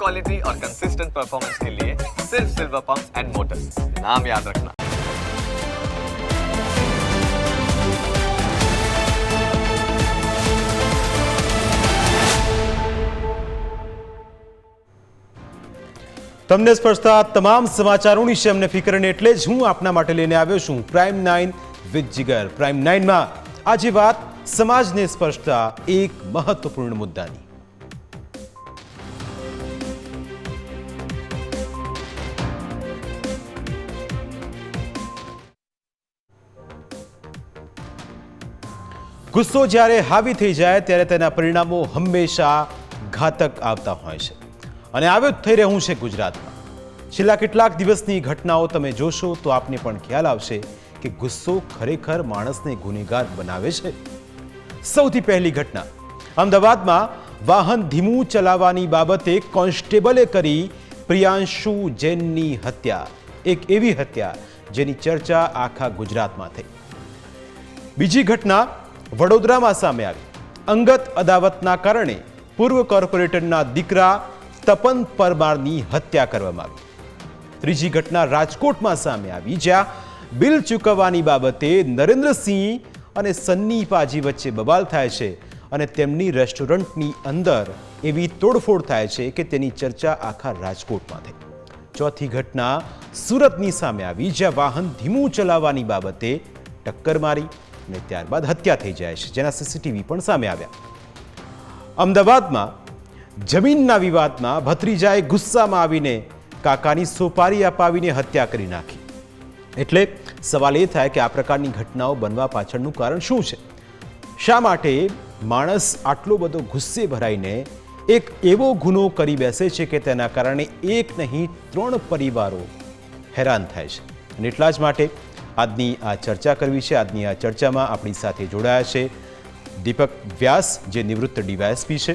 Quality और consistent performance के लिए सिर्फ सिल्वर पंप्स एंड मोटर्स, नाम याद रखना। તમને સ્પર્શતા તમામ સમાચારોની છે અમને ફિકર ને એટલે જ હું આપના માટે લઈને આવ્યો છું પ્રાઇમ 9 વિથ જીગર। પ્રાઇમ 9 માં આજે વાત સમાજને સ્પર્શતા એક મહત્વપૂર્ણ મુદ્દાની। ગુસ્સો જ્યારે હાવી થઈ જાય ત્યારે તેના પરિણામો હંમેશા ઘાતક આવતા હોય છે અને આવ્યો જ થઈ રહ્યું છે ગુજરાતમાં। છેલ્લા કેટલાક દિવસની ઘટનાઓ તમે જોશો તો આપને પણ ખ્યાલ આવશે કે ગુસ્સો ખરેખર માણસને ગુનેગાર બનાવે છે। સૌથી પહેલી ઘટના અમદાવાદમાં વાહન ધીમું ચલાવવાની બાબતે કોન્સ્ટેબલે કરી પ્રિયાંશુ જૈનની હત્યા। એક એવી હત્યા જેની ચર્ચા આખા ગુજરાતમાં થઈ। બીજી ઘટના વડોદરામાં સામે આવી। અંગત અદાવતના કારણે પૂર્વ કોર્પોરેટરના દીકરા તપન પરમારની હત્યા કરવામાં આવી। ત્રીજી ઘટના રાજકોટમાં સામે આવી જ્યાં બિલ ચૂકવવાની બાબતે નરેન્દ્રસિંહ અને સન્ની પાજી વચ્ચે બબાલ થાય છે અને તેમની રેસ્ટોરન્ટની અંદર એવી તોડફોડ થાય છે કે તેની ચર્ચા આખા રાજકોટમાં થઈ। ચોથી ઘટના સુરતની સામે આવી જ્યાં વાહન ધીમું ચલાવવાની બાબતે ટક્કર મારી અને ત્યારબાદ હત્યા થઈ જાય છે જેના સીસીટીવી પણ સામે આવ્યા। અમદાવાદમાં જમીનના વિવાદમાં ભત્રીજાએ ગુસ્સામાં આવીને કાકાની સોપારી અપાવીને હત્યા કરી નાખી। એટલે સવાલ એ થાય કે આ પ્રકારની ઘટનાઓ બનવા પાછળનું કારણ શું છે? શા માટે માણસ આટલો બધો ગુસ્સે ભરાઈને એક એવો ગુનો કરી બેસે છે કે તેના કારણે એક નહીં 3 પરિવારો હેરાન થાય છે? અને એટલા જ માટે આજની આ ચર્ચા કરવી છે। આજની આ ચર્ચામાં આપણી સાથે જોડાયા છે દીપક વ્યાસ જે નિવૃત્ત ડીવાયએસપી છે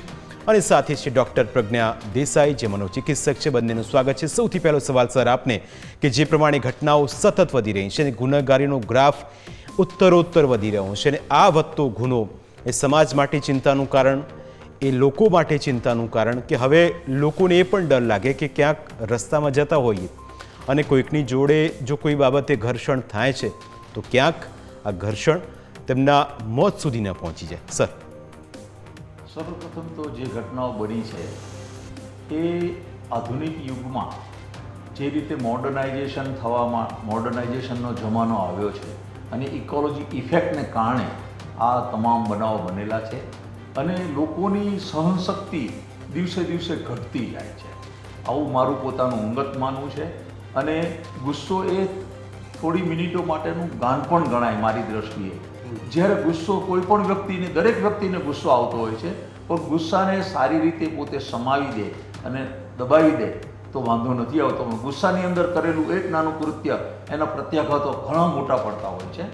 અને સાથે છે ડૉક્ટર પ્રજ્ઞા દેસાઈ જે મનોચિકિત્સક છે। બંનેનું સ્વાગત છે। સૌથી પહેલો સવાલ સર આપને કે જે પ્રમાણે ઘટનાઓ સતત વધી રહી છે અને ગુનેગારીનો ગ્રાફ ઉત્તરોત્તર વધી રહ્યો છે અને આ વધતો ગુનો એ સમાજ માટે ચિંતાનું કારણ, એ લોકો માટે ચિંતાનું કારણ કે હવે લોકોને એ પણ ડર લાગે કે ક્યાંક રસ્તામાં જતા હોઈએ અને કોઈકની જોડે જો કોઈ બાબતે ઘર્ષણ થાય છે તો ક્યાંક આ ઘર્ષણ તેમના મોત સુધી ન પહોંચી જાય। સર, સર્વપ્રથમ તો જે ઘટનાઓ બની છે એ આધુનિક યુગમાં જે રીતે મોડર્નાઇઝેશનનો જમાનો આવ્યો છે અને ઇકોલોજી ઇફેક્ટને કારણે આ તમામ બનાવો બનેલા છે અને લોકોની સહનશક્તિ દિવસે દિવસે ઘટતી જાય છે। આવું મારું પોતાનું અંગત માનવું છે અને ગુસ્સો એ થોડી મિનિટો માટેનું ગાન પણ ગણાય મારી દ્રષ્ટિએ। જ્યારે ગુસ્સો કોઈ પણ વ્યક્તિને, દરેક વ્યક્તિને ગુસ્સો આવતો હોય છે પણ ગુસ્સાને સારી રીતે પોતે સમાવી દે અને દબાવી દે તો વાંધો નથી આવતો। ગુસ્સાની અંદર કરેલું એક નાનું કૃત્ય એના પ્રત્યાઘાતો ઘણા મોટા પડતા હોય છે।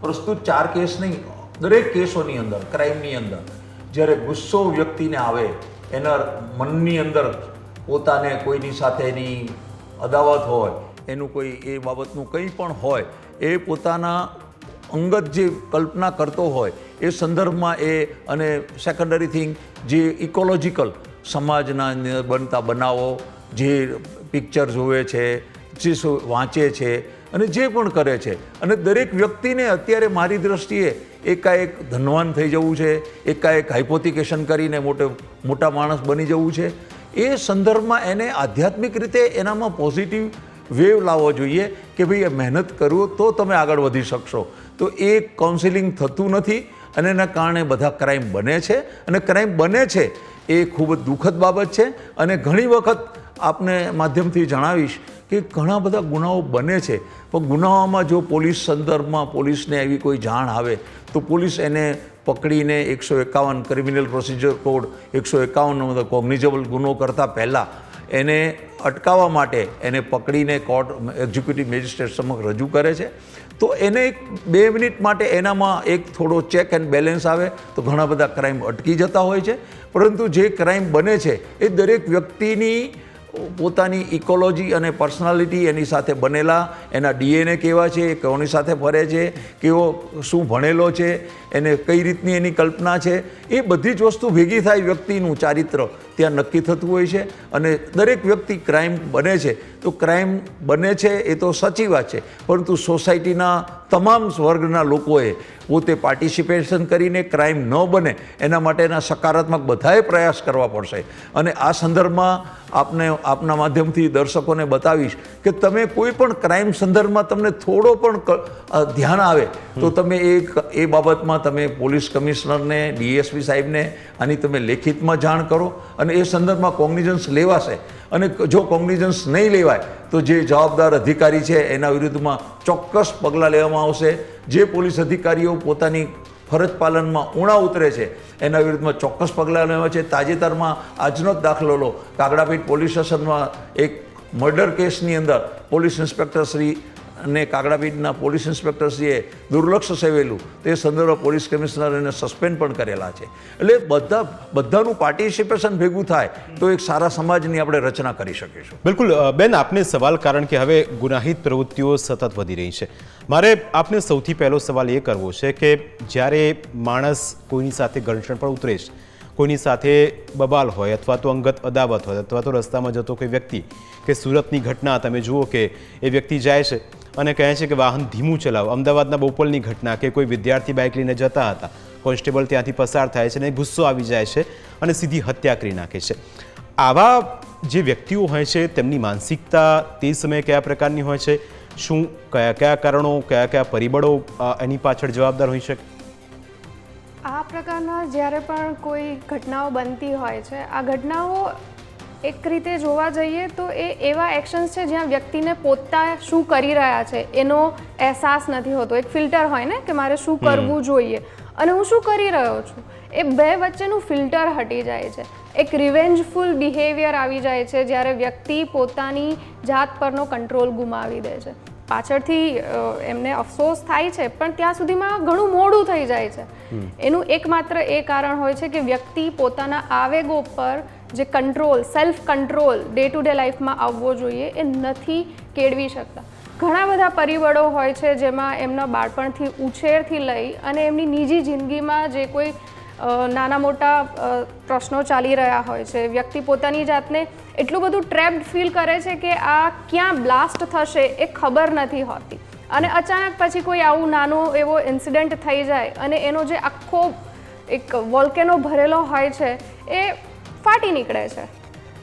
પ્રસ્તુત 4 કેસ નહીં, દરેક કેસોની અંદર, ક્રાઇમની અંદર જ્યારે ગુસ્સો વ્યક્તિને આવે, એના મનની અંદર પોતાને કોઈની સાથેની અદાવત હોય, એનું કોઈ એ બાબતનું કંઈ પણ હોય, એ પોતાના અંગત જે કલ્પના કરતો હોય એ સંદર્ભમાં એ અને સેકન્ડરી થિંગ જે ઇકોલોજીકલ સમાજના બનતા બનાવો, જે પિક્ચર જોવે છે, જે વાંચે છે અને જે પણ કરે છે અને દરેક વ્યક્તિને અત્યારે મારી દ્રષ્ટિએ એકાએક ધનવાન થઈ જવું છે, એકાએક હાઇપોથિકેશન કરીને મોટા માણસ બની જવું છે। એ સંદર્ભમાં એને આધ્યાત્મિક રીતે એનામાં પોઝિટિવ વેવ લાવવો જોઈએ કે ભાઈ મહેનત કરો તો તમે આગળ વધી શકશો। તો એ કાઉન્સિલિંગ થતું નથી અને એના કારણે બધા ક્રાઇમ બને છે અને ક્રાઇમ બને છે એ ખૂબ જ દુઃખદ બાબત છે। અને ઘણી વખત આપને માધ્યમથી જણાવીશ કે ઘણા બધા ગુનાઓ બને છે પણ ગુનાઓમાં જો પોલીસ સંદર્ભમાં પોલીસને એવી કોઈ જાણ આવે તો પોલીસ એને પકડીને 151 ક્રિમિનલ પ્રોસિજર કોડ 151 કોગ્નિઝેબલ ગુનો કરતાં પહેલાં એને અટકાવવા માટે એને પકડીને કોર્ટ એક્ઝિક્યુટિવ મેજિસ્ટ્રેટ સમક્ષ રજૂ કરે છે। તો એને 2 મિનિટ માટે એનામાં એક થોડો ચેક એન્ડ બેલેન્સ આવે તો ઘણા બધા ક્રાઇમ અટકી જતા હોય છે। પરંતુ જે ક્રાઇમ બને છે એ દરેક વ્યક્તિની પોતાની ઇકોલોજી અને પર્સનાલિટી એની સાથે બનેલા, એના DNA કેવા છે, કોની સાથે ફરે છે, કેવો શું ભણેલો છે, એને કઈ રીતની એની કલ્પના છે, એ બધી જ વસ્તુ ભેગી થાય વ્યક્તિનું ચારિત્ર ત્યાં નક્કી થતું હોય છે. અને દરેક વ્યક્તિ ક્રાઇમ બને છે તો ક્રાઇમ બને છે એ તો સાચી વાત છે, પરંતુ સોસાયટીના તમામ વર્ગના લોકોએ પોતે પાર્ટિસિપેશન કરીને ક્રાઇમ ન બને એના માટેના સકારાત્મક બધાએ પ્રયાસ કરવા પડશે. અને આ સંદર્ભમાં આપના માધ્યમથી દર્શકોને બતાવીશ કે તમે કોઈ પણ ક્રાઇમ સંદર્ભમાં તમને થોડો પણ ધ્યાન આવે તો તમે એ બાબતમાં તમે પોલીસ કમિશનરને, DSP સાહેબને આની તમે લેખિતમાં જાણ કરો અને એ સંદર્ભમાં કોગ્નિઝન્સ લેવાશે. અને જો કોગ્નિઝન્સ નહીં લેવાય તો જે જવાબદાર અધિકારી છે એના વિરુદ્ધમાં ચોક્કસ પગલાં લેવામાં આવશે. જે પોલીસ અધિકારીઓ પોતાની ફરજ પાલનમાં ઊણા ઉતરે છે એના વિરુદ્ધમાં ચોક્કસ પગલાં લેવા છે. તાજેતરમાં આજનો જ દાખલો લો, કાગડાપીઠ પોલીસ સ્ટેશનમાં એક મર્ડર કેસની અંદર પોલીસ ઇન્સ્પેક્ટર શ્રી અને કાગડાપીઠના પોલીસ ઇન્સ્પેક્ટરશ્રીએ દુર્લક્ષ સેવેલું, તે સંદર્ભે પોલીસ કમિશનર એને સસ્પેન્ડ પણ કરેલા છે. એટલે બધાનું પાર્ટિસિપેશન ભેગું થાય તો એક સારા સમાજની આપણે રચના કરી શકીશું. બિલકુલ બેન, આપને સવાલ, કારણ કે હવે ગુનાહિત પ્રવૃત્તિઓ સતત વધી રહી છે, મારે આપને સૌથી પહેલો સવાલ એ કરવો છે કે જ્યારે માણસ કોઈની સાથે ઘર્ષણ પર ઉતરે છે, કોઈની સાથે બબાલ હોય અથવા તો અંગત અદાવત હોય અથવા તો રસ્તામાં જતો કોઈ વ્યક્તિ, કે સુરતની ઘટના તમે જુઓ કે એ વ્યક્તિ જાય છે અને કહે છે કે વાહન ધીમું ચલાવો. અમદાવાદના બોપલની ઘટના કે કોઈ વિદ્યાર્થી બાઇક લઈને જતા હતા, કોન્સ્ટેબલ ત્યાંથી પસાર થાય છે અને ગુસ્સો આવી જાય છે અને સીધી હત્યા કરી નાખે છે. આવા જે વ્યક્તિઓ હોય છે તેમની માનસિકતા તે સમયે કયા પ્રકારની હોય છે? શું કયા કારણો, કયા પરિબળો એની પાછળ જવાબદાર હોઈ શકે? આ પ્રકારના જ્યારે પણ કોઈ ઘટનાઓ બનતી હોય છે, આ ઘટનાઓ એક રીતે જોવા જઈએ તો એ એવા એક્શન્સ છે જ્યાં વ્યક્તિને પોતા શું કરી રહ્યા છે એનો અહેસાસ નથી હોતો. એક ફિલ્ટર હોય ને કે મારે શું કરવું જોઈએ અને હું શું કરી રહ્યો છું, એ બે વચ્ચેનું ફિલ્ટર હટી જાય છે. એક રિવેન્જફુલ બિહેવિયર આવી જાય છે જ્યારે વ્યક્તિ પોતાની જાત પરનો કંટ્રોલ ગુમાવી દે છે. પાછળથી એમને અફસોસ થાય છે પણ ત્યાં સુધીમાં ઘણું મોડું થઈ જાય છે. એનું એકમાત્ર એ કારણ હોય છે કે વ્યક્તિ પોતાના આવેગો પર જે control, self control day to day લાઈફમાં આવવો જોઈએ એ નથી કેળવી શકતા. ઘણા બધા પરિબળો હોય છે જેમાં એમના બાળપણથી, ઉછેરથી લઈ અને એમની નિજી જિંદગીમાં જે કોઈ નાના મોટા પ્રશ્નો ચાલી રહ્યા હોય છે, વ્યક્તિ પોતાની જાતને એટલું બધું ટ્રેપ્ડ ફીલ કરે છે કે આ ક્યાં બ્લાસ્ટ થશે એ ખબર નથી હોતી અને અચાનક પછી કોઈ આવું નાનો એવો ઇન્સિડન્ટ થઈ જાય અને એનો જે આખો એક વોલ્કેનો ભરેલો હોય છે એ ફાટી નીકળે છે.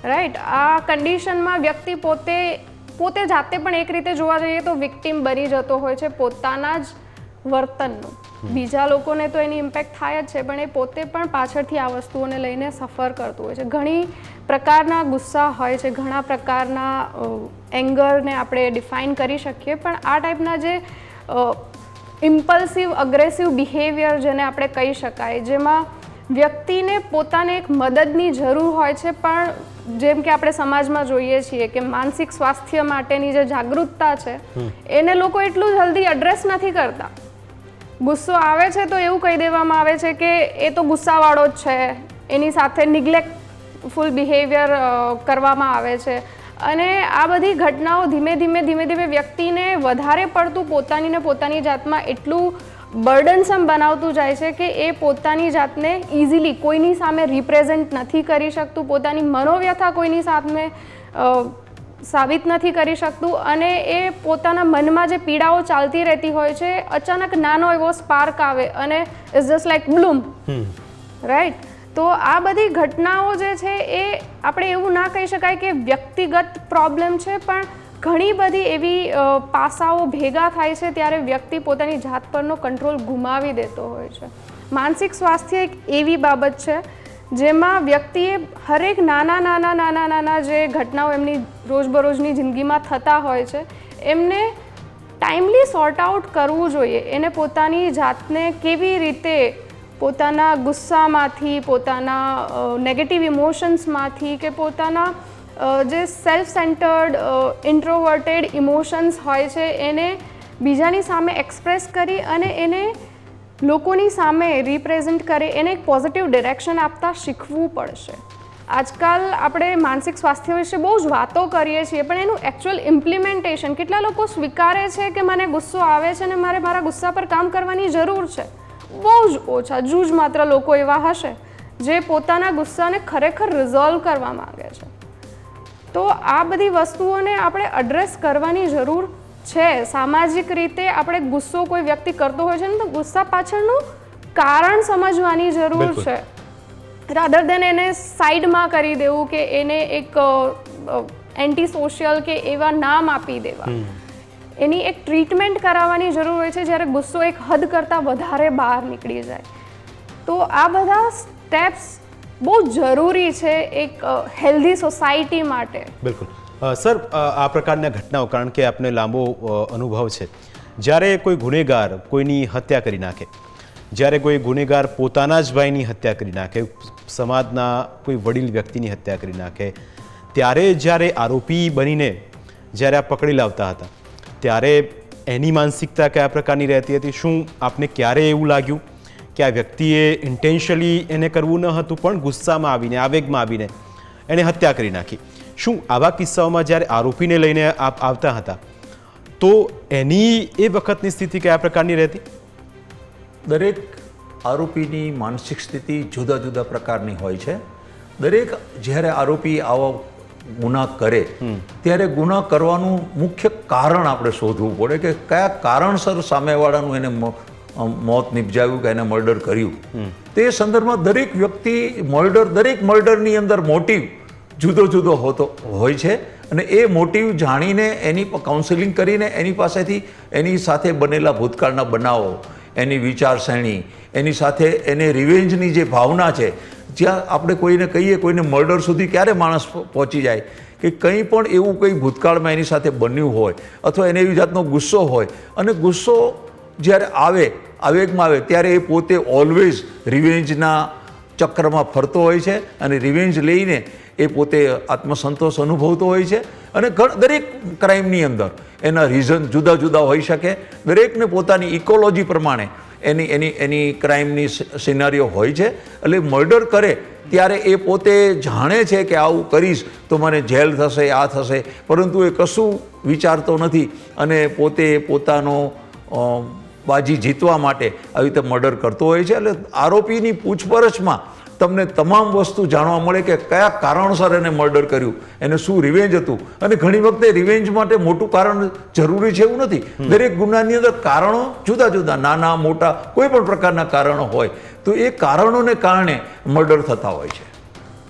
રાઈટ, આ કન્ડિશનમાં વ્યક્તિ પોતે જાતે પણ એક રીતે જોવા જઈએ તો વિક્ટિમ બની જતો હોય છે પોતાના જ વર્તનનું. બીજા લોકોને તો એની ઇમ્પેક્ટ થાય જ છે પણ એ પોતે પણ પાછળથી આ વસ્તુઓને લઈને સફર કરતું હોય છે. ઘણી પ્રકારના ગુસ્સા હોય છે, ઘણા પ્રકારના એંગરને આપણે ડિફાઇન કરી શકીએ, પણ આ ટાઈપના જે ઇમ્પલ્સિવ અગ્રેસિવ બિહેવિયર જેને આપણે કહી શકાય, જેમાં વ્યક્તિને પોતાને એક મદદની જરૂર હોય છે પણ જેમ કે આપણે સમાજમાં જોઈએ છીએ કે માનસિક સ્વાસ્થ્ય માટેની જે જાગૃતતા છે એને લોકો એટલું જલ્દી એડ્રેસ નથી કરતા. ગુસ્સો આવે છે તો એવું કહી દેવામાં આવે છે કે એ તો ગુસ્સાવાળો જ છે, એની સાથે નિગ્લેક્ટફુલ બિહેવિયર કરવામાં આવે છે અને આ બધી ઘટનાઓ ધીમે ધીમે વ્યક્તિને વધારે પડતું પોતાની જાતમાં એટલું બર્ડનસમ બનાવતું જાય છે કે એ પોતાની જાતને ઇઝીલી કોઈની સામે રિપ્રેઝેન્ટ નથી કરી શકતું, પોતાની મનોવ્યથા કોઈની સામે સાબિત નથી કરી શકતું અને એ પોતાના મનમાં જે પીડાઓ ચાલતી રહેતી હોય છે, અચાનક નાનો એવો સ્પાર્ક આવે અને it's just like bloom. Right, તો આ બધી ઘટનાઓ જે છે એ આપણે એવું ના કહી શકાય કે વ્યક્તિગત પ્રોબ્લેમ છે, પણ ઘણી બધી એવી પાસાઓ ભેગા થાય છે ત્યારે વ્યક્તિ પોતાની જાત પરનો કંટ્રોલ ગુમાવી દેતો હોય છે. માનસિક સ્વાસ્થ્ય એક એવી બાબત છે જેમાં વ્યક્તિએ હરેક નાના જે ઘટનાઓ એમની રોજબરોજની જિંદગીમાં થતા હોય છે એમને ટાઈમલી સોર્ટ આઉટ કરવું જોઈએ. એને પોતાની જાતને કેવી રીતે પોતાના ગુસ્સામાંથી, પોતાના નેગેટિવ ઇમોશન્સમાંથી કે પોતાના જે સેલ્ફ સેન્ટર્ડ ઇન્ટ્રોવર્ટેડ ઇમોશન્સ હોય છે એને બીજાની સામે એક્સપ્રેસ કરી અને એને લોકોની સામે રિપ્રેઝન્ટ કરે, એને એક પોઝિટિવ ડિરેક્શન આપતા શીખવું પડશે. આજકાલ આપણે માનસિક સ્વાસ્થ્ય વિશે બહુ જ વાતો કરીએ છીએ, પણ એનું એકચ્યુઅલ ઇમ્પ્લિમેન્ટેશન કેટલા લોકો સ્વીકારે છે કે મને ગુસ્સો આવે છે અને મારે મારા ગુસ્સા પર કામ કરવાની જરૂર છે? બહુ જ ઓછા, જૂજ માત્ર લોકો એવા હશે જે પોતાના ગુસ્સાને ખરેખર રિઝોલ્વ કરવા માંગે છે. તો આ બધી વસ્તુઓને આપણે એડ્રેસ કરવાની જરૂર છે. સામાજિક રીતે આપણે ગુસ્સો કોઈ વ્યક્તિ કરતો હોય છે ને, તો ગુસ્સા પાછળનું કારણ સમજવાની જરૂર છે, રાધર દેન એને સાઈડમાં કરી દેવું કે એને એક એન્ટી સોશિયલ કે એવા નામ આપી દેવા. એની એક ટ્રીટમેન્ટ કરાવવાની જરૂર હોય છે જ્યારે ગુસ્સો એક હદ કરતાં વધારે બહાર નીકળી જાય. તો આ બધા સ્ટેપ્સ બહુ જરૂરી છે એક હેલ્ધી સોસાયટી માટે. બિલકુલ સર, આ પ્રકારના ઘટનાઓ, કારણ કે આપને લાંબો અનુભવ છે, જ્યારે કોઈ ગુનેગાર કોઈની હત્યા કરી નાખે, જ્યારે કોઈ ગુનેગાર પોતાના જ ભાઈની હત્યા કરી નાખે, સમાજના કોઈ વડીલ વ્યક્તિની હત્યા કરી નાખે, ત્યારે જ્યારે આરોપી બનીને જ્યારે આ પકડી લાવતા હતા, ત્યારે એની માનસિકતા કયા પ્રકારની રહેતી હતી? શું આપને ક્યારે એવું લાગ્યું કે આ વ્યક્તિએ ઇન્ટેન્શનલી એને કરવું ન હતું, પણ ગુસ્સામાં આવીને, આવેગમાં આવીને એણે હત્યા કરી નાખી? શું આવા કિસ્સાઓમાં જ્યારે આરોપીને લઈને આપ આવતા હતા તો એની એ વખતની સ્થિતિ કયા પ્રકારની રહેતી? દરેક આરોપીની માનસિક સ્થિતિ જુદા જુદા પ્રકારની હોય છે. દરેક જ્યારે આરોપી આવા ગુના કરે ત્યારે ગુના કરવાનું મુખ્ય કારણ આપણે શોધવું પડે કે કયા કારણસર સામેવાળાનું એને મોત નિપજાવ્યું કે એને મર્ડર કર્યું. તે સંદર્ભમાં દરેક વ્યક્તિ દરેક મર્ડરની અંદર મોટિવ જુદો જુદો હોતો હોય છે, અને એ મોટિવ જાણીને એની કાઉન્સેલિંગ કરીને એની પાસેથી એની સાથે બનેલા ભૂતકાળના બનાવો, એની વિચારસરણી, એની સાથે એને રિવેન્જની જે ભાવના છે, જ્યાં આપણે કોઈને કહીએ કોઈને મર્ડર સુધી ક્યારે માણસ પહોંચી જાય કે કંઈ પણ એવું કંઈ ભૂતકાળમાં એની સાથે બન્યું હોય અથવા એને એવી જાતનો ગુસ્સો હોય, અને ગુસ્સો જ્યારે આવે, આવેગમાં આવે, ત્યારે એ પોતે ઓલવેઝ રિવેન્જના ચક્રમાં ફરતો હોય છે અને રિવેન્જ લઈને એ પોતે આત્મસંતોષ અનુભવતો હોય છે. અને દરેક ક્રાઇમની અંદર એના રીઝન જુદા જુદા હોઈ શકે, દરેકને પોતાની ઇકોલોજી પ્રમાણે એની ક્રાઇમની સિનારીઓ હોય છે. એટલે મર્ડર કરે ત્યારે એ પોતે જાણે છે કે આવું કરીશ તો મને જેલ થશે, આ થશે, પરંતુ એ કશું વિચારતો નથી અને પોતે પોતાનો બાજી જીતવા માટે આવી રીતે મર્ડર કરતો હોય છે. એટલે આરોપીની પૂછપરછમાં તમને તમામ વસ્તુ જાણવા મળે કે કયા કારણસર એને મર્ડર કર્યું, એને શું રિવેન્જ હતું. અને ઘણી વખતે રિવેન્જ માટે મોટું કારણ જરૂરી છે એવું નથી. દરેક ગુનાની અંદર કારણો જુદા જુદા, નાના મોટા કોઈ પણ પ્રકારના કારણો હોય, તો એ કારણોને કારણે મર્ડર થતા હોય છે.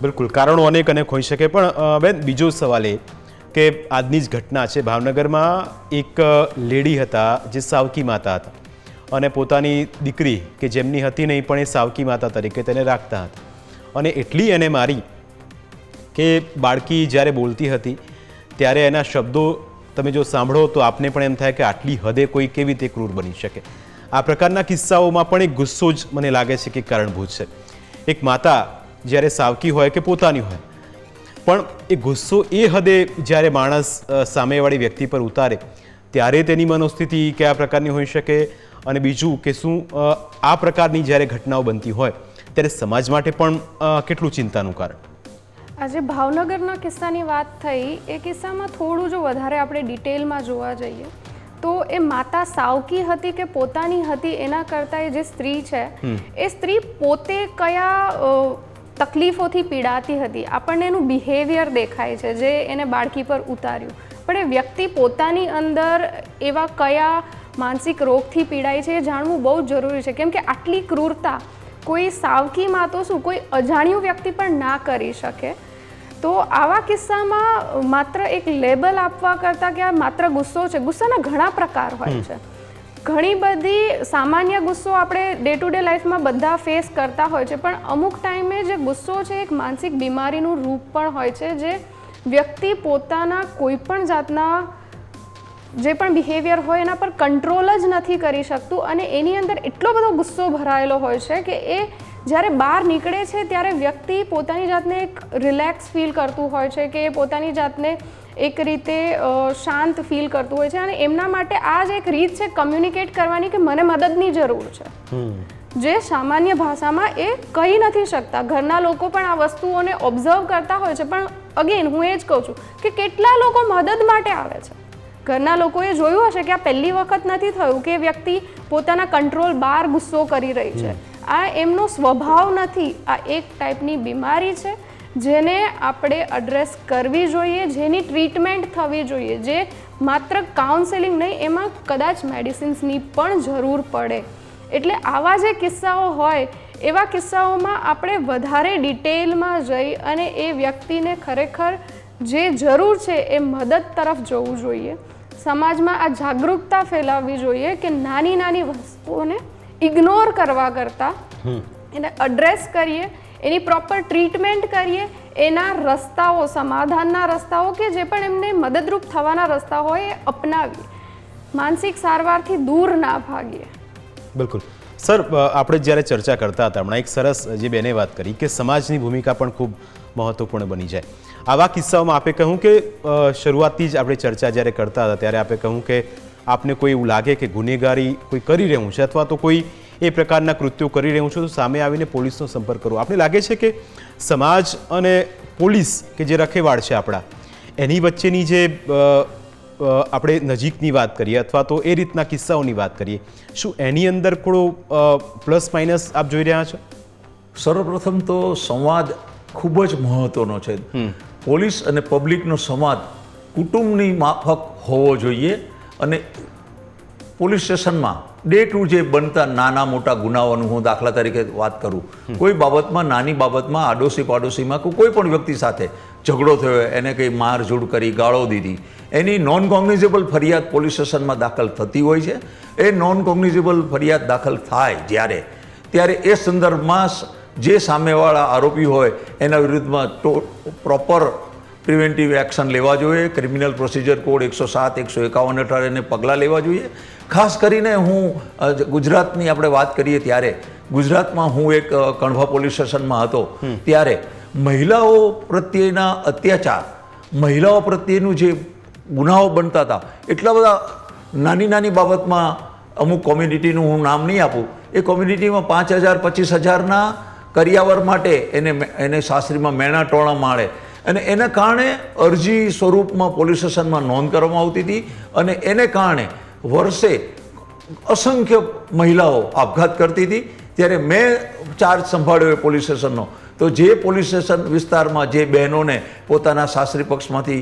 બિલકુલ, કારણો અનેક હોઈ શકે. પણ બેન, બીજો સવાલ એ કે આજની જ ઘટના છે, ભાવનગરમાં એક લેડી હતા જે સાવકી માતા હતા અને પોતાની દીકરી કે જેમની હતી નહીં પણ એ સાવકી માતા તરીકે તેને રાખતા હતા, અને એટલી એને મારી કે બાળકી જ્યારે બોલતી હતી ત્યારે એના શબ્દો તમે જો સાંભળો તો આપને પણ એમ થાય કે આટલી હદે કોઈ કેવી રીતે ક્રૂર બની શકે. આ પ્રકારના કિસ્સાઓમાં પણ એક ગુસ્સો જ મને લાગે છે કે કારણભૂત છે. એક માતા જ્યારે સાવકી હોય કે પોતાની હોય, પણ એ ગુસ્સો એ હદે જ્યારે માણસ સામેવાળી વ્યક્તિ પર ઉતારે ત્યારે તેની મનોસ્થિતિ કયા પ્રકારની હોઈ શકે? અને બીજું કે શું આ પ્રકારની જ્યારે ઘટનાઓ બનતી હોય ત્યારે સમાજ માટે પણ કેટલું ચિંતાનું કારણ? આજે ભાવનગરના કિસ્સાની વાત થઈ, એ કિસ્સામાં થોડું જો વધારે આપણે ડિટેલમાં જોવા જઈએ તો એ માતા સાવકી હતી કે પોતાની હતી એના કરતાં એ જે સ્ત્રી છે એ સ્ત્રી પોતે કયા તકલીફોથી પીડાતી હતી આપણને એનું બિહેવિયર દેખાય છે જે એને બાળકી પર ઉતાર્યું. પણ એ વ્યક્તિ પોતાની અંદર એવા કયા માનસિક રોગથી પીડાય છે એ જાણવું બહુ જ જરૂરી છે, કેમ કે આટલી ક્રૂરતા કોઈ સાવકીમાં તો શું કોઈ અજાણ્યું વ્યક્તિ પણ ના કરી શકે. તો આવા કિસ્સામાં માત્ર એક લેબલ આપવા કરતાં કે આ માત્ર ગુસ્સો છે, ગુસ્સાના ઘણા પ્રકાર હોય છે. ઘણી બધી સામાન્ય ગુસ્સો આપણે ડે ટુ ડે લાઈફમાં બધા ફેસ કરતા હોય છે, પણ અમુક ટાઈમે જે ગુસ્સો છે એક માનસિક બીમારીનું રૂપ પણ હોય છે, જે વ્યક્તિ પોતાના કોઈ પણ જાતના જે પણ બિહેવિયર હોય એના પર કંટ્રોલ જ નથી કરી શકતું, અને એની અંદર એટલો બધો ગુસ્સો ભરાયેલો હોય છે કે એ જ્યારે બહાર નીકળે છે ત્યારે વ્યક્તિ પોતાની જાતને એક રિલેક્સ ફીલ કરતું હોય છે કે પોતાની જાતને એક રીતે શાંત ફીલ કરતું હોય છે, અને એમના માટે આ જ એક રીત છે કમ્યુનિકેટ કરવાની કે મને મદદની જરૂર છે. જે સામાન્ય ભાષામાં એ કહી નથી શકતા. ઘરના લોકો પણ આ વસ્તુઓને ઓબ્ઝર્વ કરતા હોય છે, પણ અગેન હું એ જ કહું છું કે કેટલા લોકો મદદ માટે આવે છે. ઘરના લોકોએ જોયું હશે કે આ પહેલી વખત નથી થયું કે વ્યક્તિ પોતાના કંટ્રોલ બહાર ગુસ્સો કરી રહી છે. આ એમનો સ્વભાવ નથી, આ એક ટાઈપની બીમારી છે જેને આપણે એડ્રેસ કરવી જોઈએ, જેની ટ્રીટમેન્ટ થવી જોઈએ, જે માત્ર કાઉન્સેલિંગ નહીં, એમાં કદાચ મેડિસિન્સની પણ જરૂર પડે. એટલે આવા જે કિસ્સાઓ હોય એવા કિસ્સાઓમાં આપણે વધારે ડિટેલમાં જઈ અને એ વ્યક્તિને ખરેખર જે જરૂર છે એ મદદ તરફ જવું જોઈએ. સમાજમાં આ જાગૃતતા ફેલાવવી જોઈએ કે નાની નાની વસ્તુઓને ઇગ્નોર કરવા કરતાં એને એડ્રેસ કરીએ, એની પ્રોપર ટ્રીટમેન્ટ કરીએ, એના રસ્તાઓ, સમાધાનના રસ્તાઓ કે જે પણ એમને મદદરૂપ થવાના રસ્તા હોય એ અપનાવીએ. માનસિક સારવારથી દૂર ના ભાગીએ. બિલકુલ સર, આપણે જ્યારે ચર્ચા કરતા હતા હમણાં એક સરસ જે બેને વાત કરી કે સમાજની ભૂમિકા પણ ખૂબ મહત્વપૂર્ણ બની જાય. આવા કિસ્સાઓમાં આપે કહ્યું કે શરૂઆતથી જ આપણે ચર્ચા જ્યારે કરતા હતા ત્યારે આપે કહ્યું કે આપને કોઈ એવું લાગે કે ગુનેગારી કોઈ કરી રહ્યું છે અથવા તો કોઈ એ પ્રકારના કૃત્યો કરી રહ્યું છે તો સામે આવીને પોલીસનો સંપર્ક કરવો. આપણે લાગે છે કે સમાજ અને પોલીસ કે જે રખેવાળ છે આપણા એની વચ્ચેની જે આપણે નજીકની વાત કરીએ અથવા તો એ રીતના કિસ્સાઓની વાત કરીએ, શું એની અંદર થોડો પ્લસ માઇનસ આપ જોઈ રહ્યા છો? સર્વપ્રથમ તો સંવાદ ખૂબ જ મહત્વનો છે. પોલીસ અને પબ્લિકનો સંવાદ કુટુંબની માફક હોવો જોઈએ અને પોલીસ સ્ટેશનમાં ડે ટુ જે બનતા નાના મોટા ગુનાઓનું હું દાખલા તરીકે વાત કરું, કોઈ બાબતમાં, નાની બાબતમાં આડોશી પાડોશીમાં કોઈ પણ વ્યક્તિ સાથે ઝઘડો થયો, એને કંઈ મારઝૂડ કરી, ગાળો દીધી, એની નોન કોગ્નિઝેબલ ફરિયાદ પોલીસ સ્ટેશનમાં દાખલ થતી હોય છે. એ નોન કોગ્નિઝેબલ ફરિયાદ દાખલ થાય ત્યારે એ સંદર્ભમાં જે સામેવાળા આરોપી હોય એના વિરુદ્ધમાં પ્રોપર પ્રિવેન્ટિવ એક્શન લેવા જોઈએ. ક્રિમિનલ પ્રોસિજર કોડ 107, 151 હેઠળ એને પગલાં લેવા જોઈએ. ખાસ કરીને હું ગુજરાતની આપણે વાત કરીએ ત્યારે ગુજરાતમાં હું એક કણભા પોલીસ સ્ટેશનમાં હતો ત્યારે મહિલાઓ પ્રત્યેના અત્યાચાર, મહિલાઓ પ્રત્યેનું જે ગુનાઓ બનતા હતા, એટલા બધા નાની નાની બાબતમાં અમુક કોમ્યુનિટીનું હું નામ નહીં આપું, એ કોમ્યુનિટીમાં 5,000, 25,000ના કરિયાવર માટે એને સાસરીમાં મેણા ટોણા માળે અને એને કારણે અરજી સ્વરૂપમાં પોલીસ સ્ટેશનમાં નોંધ કરવામાં આવતી હતી અને એને કારણે વર્ષે અસંખ્ય મહિલાઓ આપઘાત કરતી હતી. ત્યારે મેં ચાર્જ સંભાળ્યો એ પોલીસ સ્ટેશનનો, તો જે પોલીસ સ્ટેશન વિસ્તારમાં જે બહેનોને પોતાના સાસરી પક્ષમાંથી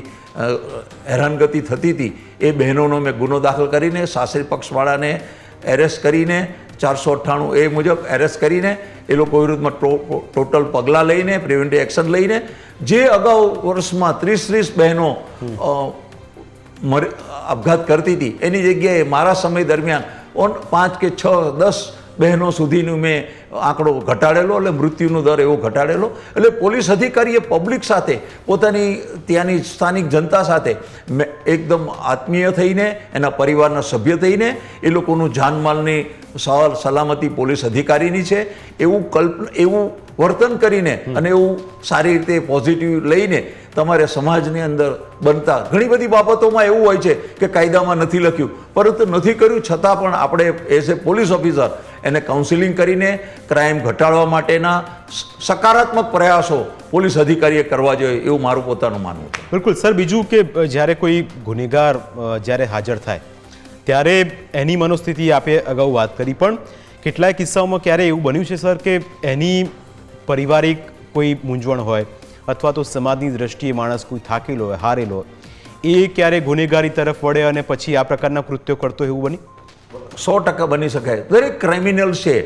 હેરાનગતિ થતી હતી એ બહેનોનો મેં ગુનો દાખલ કરીને સાસરી પક્ષવાળાને એરેસ્ટ કરીને 498 એ મુજબ એરેસ્ટ કરીને એ લોકો વિરુદ્ધમાં ટોટલ પગલાં લઈને, પ્રિવેન્ટિવ એક્શન લઈને, જે અગાઉ વર્ષમાં 30 બહેનો આપઘાત કરતી હતી એની જગ્યાએ મારા સમય દરમિયાન 5 કે 6, 10 બહેનો સુધીનું મેં આંકડો ઘટાડેલો, એટલે મૃત્યુનો દર એવો ઘટાડેલો. એટલે પોલીસ અધિકારીએ પબ્લિક સાથે, પોતાની ત્યાંની સ્થાનિક જનતા સાથે એકદમ આત્મીય થઈને, એના પરિવારના સભ્ય થઈને એ લોકોનું જાનમાલની સલામતી પોલીસ અધિકારીની છે એવું વર્તન કરીને અને એવું સારી રીતે પોઝિટિવ લઈને તમારે સમાજની અંદર બનતા ઘણી બધી બાબતોમાં એવું હોય છે કે કાયદામાં નથી લખ્યું, પરંતુ નથી કર્યું છતાં પણ આપણે એઝ એ પોલીસ ઓફિસર એને કાઉન્સિલિંગ કરીને ક્રાઇમ ઘટાડવા માટેના સકારાત્મક પ્રયાસો પોલીસ અધિકારીએ કરવા જોઈએ એવું મારું પોતાનું માનવું છે. બિલકુલ સર, બીજું કે જ્યારે કોઈ ગુનેગાર જ્યારે હાજર થાય ત્યારે એની મનોસ્થિતિ આપે અગાઉ વાત કરી, પણ કેટલાય કિસ્સાઓમાં ક્યારે એવું બન્યું છે સર કે એની પારિવારિક કોઈ મૂંઝવણ હોય અથવા તો સમાજની દ્રષ્ટિએ માણસ કોઈ થાકેલો હોય, હારેલો હોય, એ ક્યારે ગુનેગારી તરફ વળે અને પછી આ પ્રકારના કૃત્યો કરતો એવું બની? 100% બની શકાય. દરેક ક્રિમિનલ છે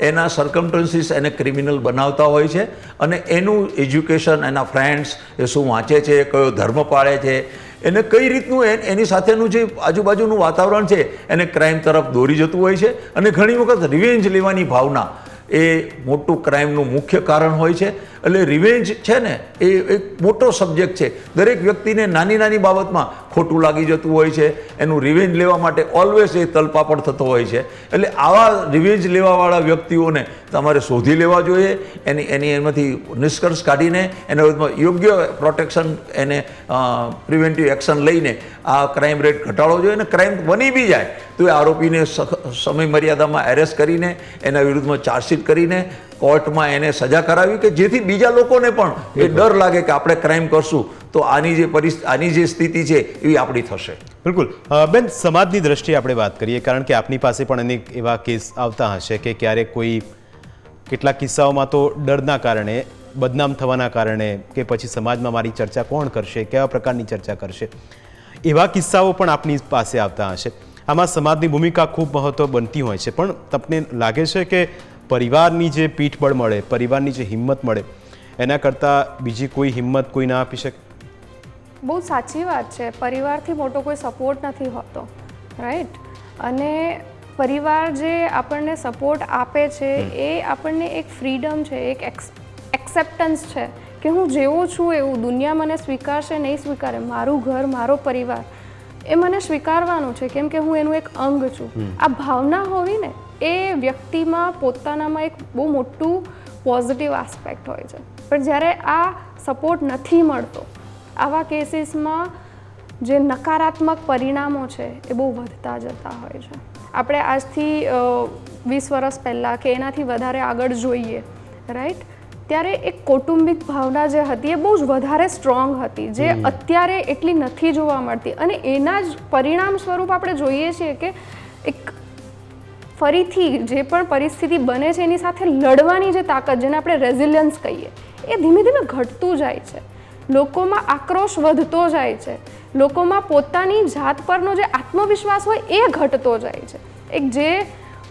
એના સર્કમસ્ટન્સીસ એને ક્રિમિનલ બનાવતા હોય છે અને એનું એજ્યુકેશન, એના ફ્રેન્ડ્સ, એ શું વાંચે છે, કયો ધર્મ પાળે છે, એને કઈ રીતનું એની સાથેનું જે આજુબાજુનું વાતાવરણ છે એને ક્રાઇમ તરફ દોરી જતું હોય છે. અને ઘણી વખત રિવેન્જ લેવાની ભાવના એ મોટું ક્રાઇમનું મુખ્ય કારણ હોય છે. એટલે રિવેન્જ છે ને એ એક મોટો સબ્જેક્ટ છે. દરેક વ્યક્તિને નાની નાની બાબતમાં ખોટું લાગી જતું હોય છે, એનું રિવેન્જ લેવા માટે ઓલવેઝ એ તલપાપડ થતો હોય છે. એટલે આવા રિવેન્જ લેવાવાળા વ્યક્તિઓને તમારે શોધી લેવા જોઈએ, એમાંથી નિષ્કર્ષ કાઢીને એના વિરુદ્ધમાં યોગ્ય પ્રોટેક્શન એને પ્રિવેન્ટિવ એક્શન લઈને આ ક્રાઇમ રેટ ઘટાડવો જોઈએ. અને ક્રાઇમ બની બી જાય તો એ આરોપીને સમય મર્યાદામાં એરેસ્ટ કરીને એના વિરુદ્ધમાં ચાર્જશીટ કરીને કોર્ટમાં એને સજા કરાવી કે જેથી બીજા લોકોને પણ એ ડર લાગે કે આપણે ક્રાઇમ કરશું તો આની જે સ્થિતિ છે એવી આપણી થશે. બિલકુલ બેન, સમાજની દ્રષ્ટિએ આપણે વાત કરીએ, કારણ કે આપની પાસે પણ અનેક એવા કેસ આવતા હશે કે ક્યારેક કોઈ કેટલાક કિસ્સાઓમાં તો ડરના કારણે, બદનામ થવાના કારણે કે પછી સમાજમાં મારી ચર્ચા કોણ કરશે, કેવા પ્રકારની ચર્ચા કરશે, એવા કિસ્સાઓ પણ આપની પાસે આવતા હશે. આમાં સમાજની ભૂમિકા ખૂબ મહત્વ બનતી હોય છે, પણ તમને લાગે છે કે પરિવારની જે પીઠબળ મળે, પરિવારની જે હિંમત મળે, એના કરતાં બીજી કોઈ હિંમત કોઈ ના આપી શકે? બહુ સાચી વાત છે. પરિવારથી મોટો કોઈ સપોર્ટ નથી હોતો, રાઈટ? અને પરિવાર જે આપણને સપોર્ટ આપે છે એ આપણને એક ફ્રીડમ છે, એક એક્સેપ્ટન્સ છે કે હું જેવો છું એવું, દુનિયા મને સ્વીકારશે નહીં સ્વીકારે, મારું ઘર, મારો પરિવાર એ મને સ્વીકારવાનું છે કેમ કે હું એનું એક અંગ છું. આ ભાવના હોવી ને એ વ્યક્તિમાં, પોતાનામાં એક બહુ મોટું પોઝિટિવ આસ્પેક્ટ હોય છે. પણ જ્યારે આ સપોર્ટ નથી મળતો, આવા કેસીસમાં જે નકારાત્મક પરિણામો છે એ બહુ વધતા જતા હોય છે. આપણે આજથી 20 વર્ષ પહેલાં કે એનાથી વધારે આગળ જોઈએ, રાઈટ, ત્યારે એક કૌટુંબિક ભાવના જે હતી એ બહુ જ વધારે સ્ટ્રોંગ હતી, જે અત્યારે એટલી નથી જોવા મળતી. અને એના જ પરિણામ સ્વરૂપ આપણે જોઈએ છીએ કે એક ફરીથી જે પણ પરિસ્થિતિ બને છે એની સાથે લડવાની જે તાકાત, જેને આપણે રેઝિલિયન્સ કહીએ, એ ધીમે ધીમે ઘટતું જાય છે. લોકોમાં આક્રોશ વધતો જાય છે, લોકોમાં પોતાની જાત પરનો જે આત્મવિશ્વાસ હોય એ ઘટતો જાય છે. એક જે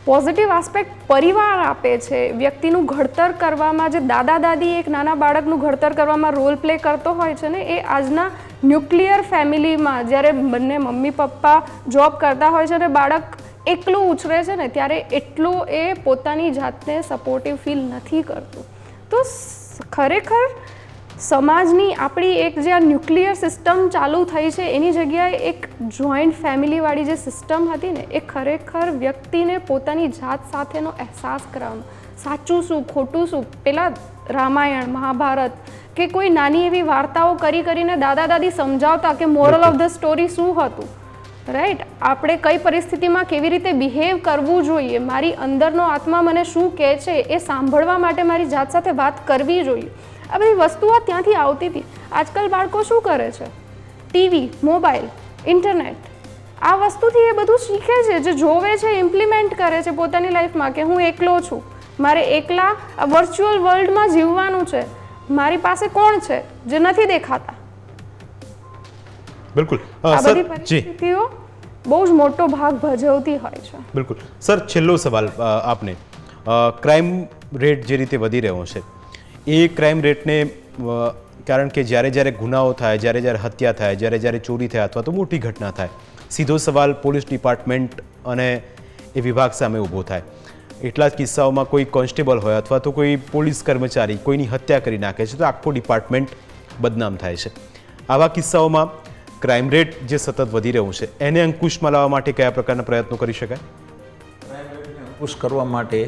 પોઝિટિવ આસ્પેક્ટ પરિવાર આપે છે, વ્યક્તિનું ઘડતર કરવામાં, જે દાદા દાદી એક નાના બાળકનું ઘડતર કરવામાં રોલ પ્લે કરતો હોય છે ને, એ આજના ન્યુક્લિયર ફેમિલીમાં જ્યારે બંને મમ્મી પપ્પા જોબ કરતા હોય છે અને બાળક એકલું ઉછરે છે ને, ત્યારે એટલું એ પોતાની જાતને સપોર્ટિવ ફીલ નથી કરતું. તો ખરેખર સમાજની આપણી એક જે આ ન્યુક્લિયર સિસ્ટમ ચાલુ થઈ છે એની જગ્યાએ એક જોઈન્ટ ફેમિલીવાળી જે સિસ્ટમ હતી ને, એ ખરેખર વ્યક્તિને પોતાની જાત સાથેનો અહેસાસ કરાવવાનો, સાચું શું ખોટું શું, પેલા રામાયણ, મહાભારત કે કોઈ નાની એવી વાર્તાઓ કરીને દાદા દાદી સમજાવતા કે મોરલ ઓફ ધ સ્ટોરી શું હતું, રાઈટ, આપણે કઈ પરિસ્થિતિમાં કેવી રીતે બિહેવ કરવું જોઈએ, મારી અંદરનો આત્મા મને શું કહે છે એ સાંભળવા માટે મારી જાત સાથે વાત કરવી જોઈએ. આ બધી વસ્તુઓ ત્યાંથી આવતી હતી. આજકાલ બાળકો શું કરે છે? ટીવી, મોબાઈલ, ઇન્ટરનેટ, આ વસ્તુથી એ બધું શીખે છે, જે જોવે છે ઇમ્પ્લિમેન્ટ કરે છે પોતાની લાઈફમાં કે હું એકલો છું, મારે એકલા આ વર્ચ્યુઅલ વર્લ્ડમાં જીવવાનું છે, મારી પાસે કોણ છે જે નથી દેખાતા. બિલકુલ આ બધી પરિસ્થિતિઓ બહુ જ મોટો ભાગ ભજવતી હોય છે. બિલકુલ સર, છેલ્લો સવાલ આપને. ક્રાઇમ રેટ જે રીતે વધી રહ્યો છે એ ક્રાઇમ રેટને, કારણ કે જ્યારે ગુનાઓ થાય, જ્યારે હત્યા થાય, જ્યારે ચોરી થાય અથવા તો મોટી ઘટના થાય, સીધો સવાલ પોલીસ ડિપાર્ટમેન્ટ અને એ વિભાગ સામે ઊભો થાય. એટલા જ કિસ્સાઓમાં કોઈ કોન્સ્ટેબલ હોય અથવા તો કોઈ પોલીસ કર્મચારી કોઈની હત્યા કરી નાખે છે તો આખો ડિપાર્ટમેન્ટ બદનામ થાય છે. આવા કિસ્સાઓમાં ક્રાઇમ રેટ જે સતત વધી રહ્યું છે એને અંકુશમાં લાવવા માટે કયા પ્રકારના પ્રયત્નો કરી શકાય? ક્રાઇમ રેટને અંકુશ કરવા માટે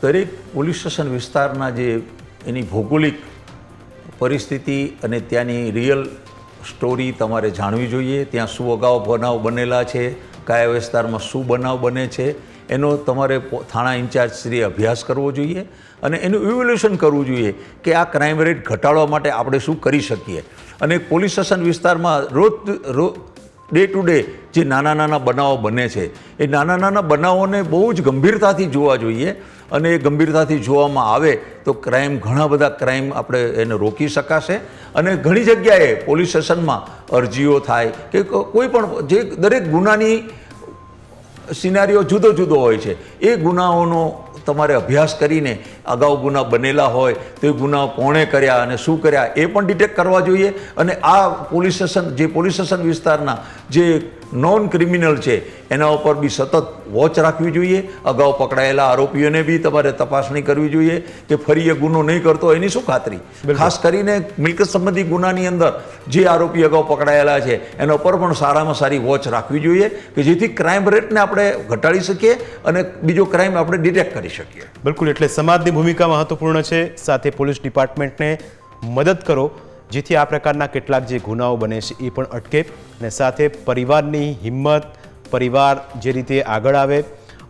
દરેક પોલીસ સ્ટેશન વિસ્તારના જે એની ભૌગોલિક પરિસ્થિતિ અને ત્યાંની રિયલ સ્ટોરી તમારે જાણવી જોઈએ. ત્યાં શું અગાઉ બનાવ બનેલા છે, કયા વિસ્તારમાં શું બનાવ બને છે, એનો તમારે થાણા ઇન્ચાર્જશ્રીએ અભ્યાસ કરવો જોઈએ અને એનું ઇવેલ્યુએશન કરવું જોઈએ કે આ ક્રાઇમ રેટ ઘટાડવા માટે આપણે શું કરી શકીએ. અને પોલીસ સ્ટેશન વિસ્તારમાં રોજ ડે ટુ ડે જે નાના નાના બનાવો બને છે એ નાના બનાવોને બહુ જ ગંભીરતાથી જોવા જોઈએ. અને એ ગંભીરતાથી જોવામાં આવે તો ઘણા બધા ક્રાઇમ આપણે એને રોકી શકાશે. અને ઘણી જગ્યાએ પોલીસ સ્ટેશનમાં અરજીઓ થાય કે કોઈ પણ જે દરેક ગુનાની સિનારીઓ જુદો હોય છે, એ ગુનાઓનો તમારે અભ્યાસ કરીને અગાઉ ગુના બનેલા હોય તો એ ગુનાઓ કોણે કર્યા અને શું કર્યા એ પણ ડિટેક્ટ કરવા જોઈએ. અને આ પોલીસ સ્ટેશન વિસ્તારના જે નોન ક્રિમિનલ છે એના ઉપર બી સતત વોચ રાખવી જોઈએ. અગાઉ પકડાયેલા આરોપીઓને બી તમારે તપાસણી કરવી જોઈએ કે ફરી એ ગુનો નહીં કરતો, એની શું ખાતરી. ખાસ કરીને મિલકત સંબંધી ગુનાની અંદર જે આરોપી અગાઉ પકડાયેલા છે એના ઉપર પણ સારામાં સારી વોચ રાખવી જોઈએ કે જેથી ક્રાઇમ રેટને આપણે ઘટાડી શકીએ અને બીજો ક્રાઇમ આપણે ડિટેક્ટ કરી શકીએ. બિલકુલ, એટલે સમાજની ભૂમિકા મહત્વપૂર્ણ છે, સાથે પોલીસ ડિપાર્ટમેન્ટને મદદ કરો જેથી આ પ્રકારના કેટલાક જે ગુનાઓ બને છે એ પણ અટકે, અને સાથે પરિવારની હિંમત, પરિવાર જે રીતે આગળ આવે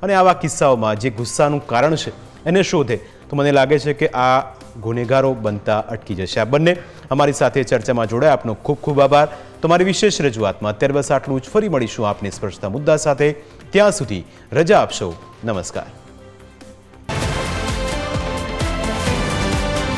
અને આવા કિસ્સાઓમાં જે ગુસ્સાનું કારણ છે એને શોધે તો મને લાગે છે કે આ ગુનેગારો બનતા અટકી જશે. આ બંને અમારી સાથે ચર્ચામાં જોડાયા, આપનો ખૂબ ખૂબ આભાર. તમારી વિશેષ રજૂઆતમાં અત્યારે બસ આટલું જ. ફરી મળીશું આપને સ્પર્શતા મુદ્દા સાથે. ત્યાં સુધી રજા આપશો. નમસ્કાર.